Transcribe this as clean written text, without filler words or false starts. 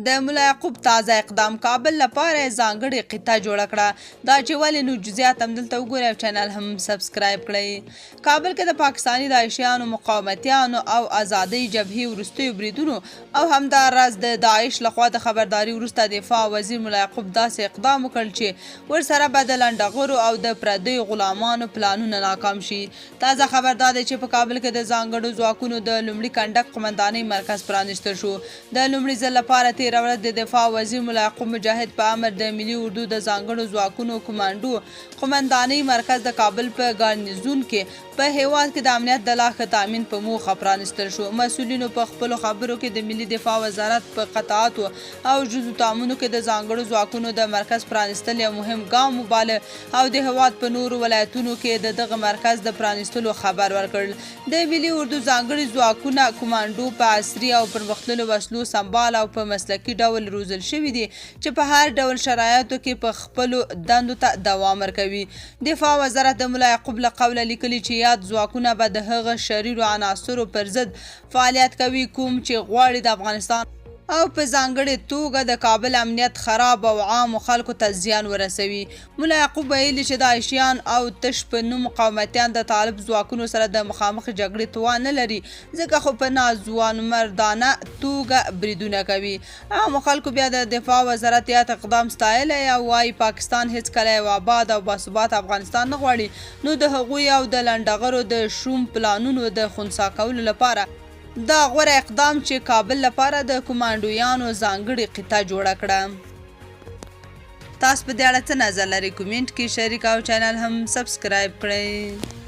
د ملا یعقوب تازه اقدام کابل لپاره ځانګړې قطعه جوړه کړه. دا چې ولې نو جزئیات همدلته وګورئ او چینل هم سبسکرایب کړئ. کابل کې د پاکستاني داعشیانو مقاومتیانو او آزادۍ جبهې وروستیو بریدونو او همداراز د داعش لخوا د خبرداري وروسته دفاع وزیر ملا یعقوب داسې اقدام وکړ چې ورسره به د لنډغرو او د پردیو غلامانو پلانونه ناکام شي. تازه خبر دا دی چې په کابل کې د ځانګړو ځواکونو د لومړي کنډک قمندانۍ مرکز پرانیستل شو. د لومړي ځل لپاره تېره ورځ د دفاع وزیر ملا یعقوب مجاهد په امر د ملي اردو د ځانګړو ځواکونو کمانډو قمندانۍ مرکز د کابل په ګارنیزون کې په هیواد کې د امنیت د لا ښه تامین په موخه پرانیستل شو. مسؤلینو په خپلو خبرو کې د ملي دفاع وزارت په قطعاتو او جزو تامینو کې د ځانګړو ځواکونو د مرکز پرانیستل یو مهم ګام وباله او د هیواد په نورو ولایتونو کې د دغه مرکز د پرانیستلو خبر ورکړ. د ملي اردو ځانګړي ځواکونه کمانډو په عصري او پرمختللو وسلو سمبال او په مسلکي ډول روزل شوي دي چې په هر ډول شرایطو کې په خپلو دندو ته دوام ورکوي. دفاع وزارت د ملا یعقوب له قوله لیکلي چې یاد ځواکونه به د هغه شریرو عناصرو پر ضد فعالیت کوي کوم چې غواړي د افغانستان او په ځانګړې توګه د کابل امنیت خراب او عامو خلکو ته زیان ورسوي. ملا یعقوب ویلي چې داعشیان او تش په نوم مقاومتیان د طالب ځواکونو سره د مخامخ جګړې توان نه لري ځکه خو په ناځوانمردانه توګه بریدونه کوي. عامو خلکو بیا د دفاع وزارت یاد اقدام ستایلی او وایي پاکستان هیڅکله یو آباد او باثباته افغانستان نه غواړي نو د هغوی او د لنډغرو د شوم پلانونو د خنثی کولو لپاره دا غوره اقدام چې کابل لپاره د کمانډویانو ځانګړې قطعه جوړه کړه. تاسو په دې اړه څه نظر لرئ؟ کومنټ کې شریک او چینل هم سبسکرایب کړئ.